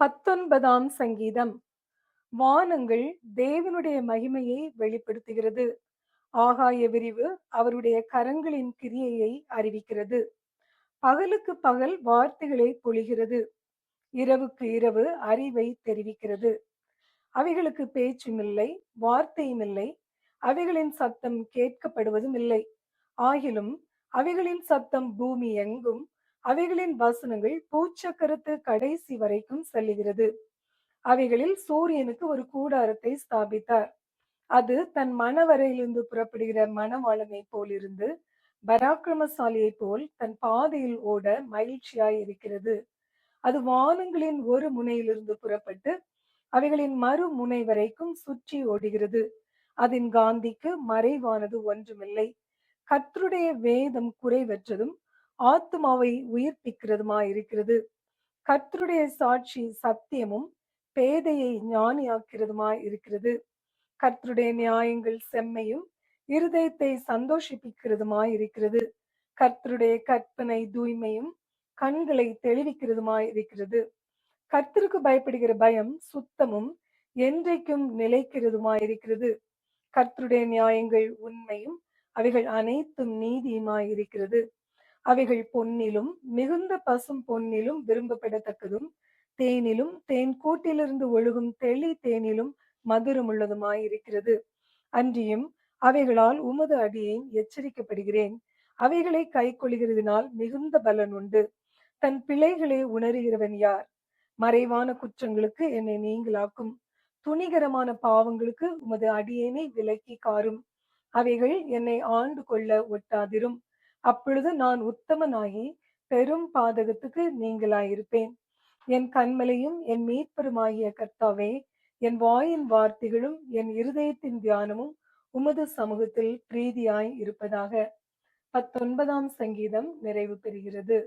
19ஆம் சங்கீதம். வானங்கள் தேவனுடைய மகிமையை வெளிப்படுத்துகிறது. ஆகாய விரிவு அவருடைய கரங்களின் கிரியையை அறிவிக்கிறது. பகலுக்கு பகல் வார்த்தைகளை பொழிகிறது. இரவுக்கு இரவு அறிவை தெரிவிக்கிறது. அவைகளுக்கு பேச்சும் இல்லை, வார்த்தையும் இல்லை. அவைகளின் சத்தம் கேட்கப்படுவதும் இல்லை. ஆகிலும் அவைகளின் சத்தம் பூமி எங்கும், அவைகளின் வசனங்கள் பூச்சக்கரத்து கடைசி வரைக்கும் செல்லுகிறது. அவைகளில் சூரியனுக்கு ஒரு கூடாரத்தை ஸ்தாபித்தார். அது தன் மணவரையிலிருந்து புறப்படுகிற மணவாளனை போல் இருந்து பராக்கிரமசாலியை போல் தன் பாதையில் ஓட மகிழ்ச்சியாய் இருக்கிறது. அது வானங்களின் ஒரு முனையிலிருந்து புறப்பட்டு அவைகளின் மறு முனை வரைக்கும் சுற்றி ஓடுகிறது. அதன் காந்திக்கு மறைவானது ஒன்றுமில்லை. கர்த்தருடைய வேதம் குறைவற்றதும் ஆத்துமாவை உயிர்ப்பிக்கிறதுமாயிருக்கிறது. கர்த்தருடைய சாட்சி சத்தியமும் பேதையை ஞானியாக்கிறதுமாய் இருக்கிறது. கர்த்தருடைய நியாயங்கள் செம்மையும் இருதயத்தை சந்தோஷிப்பிக்கிறதுமாய் இருக்கிறது. கர்த்தருடைய கற்பனை தூய்மையும் கண்களை தெளிவிக்கிறதுமாய் இருக்கிறது. கர்த்தருக்கு பயப்படுகிற பயம் சுத்தமும் என்றைக்கும் நிலைக்கிறதுமாய் இருக்கிறது. கர்த்தருடைய நியாயங்கள் உண்மையும் அவைகள் அனைத்தும் நீதியுமாய் இருக்கிறது. அவைகள் பொன்னிலும் மிகுந்த பசும் பொன்னிலும் விரும்பப்படத்தக்கதும் தேனிலும் தேன் கூட்டிலிருந்து ஒழுகும் தெளி தேனிலும் மதுரமுள்ளதுமாய் இருக்கிறது. அன்றியும் அவைகளால் உமது அடியேன் எச்சரிக்கப்படுகிறேன். அவைகளை கைக்கொள்கிறதினால் மிகுந்த பலன் உண்டு. தன் பிழைகளை உணர்கிறவன் யார்? மறைவான குற்றங்களுக்கு என்னை நீங்களாக்கும். துணிகரமான பாவங்களுக்கு உமது அடியேனை விலக்கி காரும். அவைகள் என்னை ஆண்டு கொள்ள ஒட்டாதிரும். அப்பொழுது நான் உத்தமனாகி பெரும் பாதகத்துக்கு நீங்களாயிருப்பேன். என் கன்மலையும் என் மீட்பருமாகிய கர்த்தாவே, என் வாயின் வார்த்தைகளும் என் இருதயத்தின் தியானமும் உமது சமூகத்தில் பிரீதியாய் இருப்பதாக. 19ஆம் சங்கீதம் நிறைவு பெறுகிறது.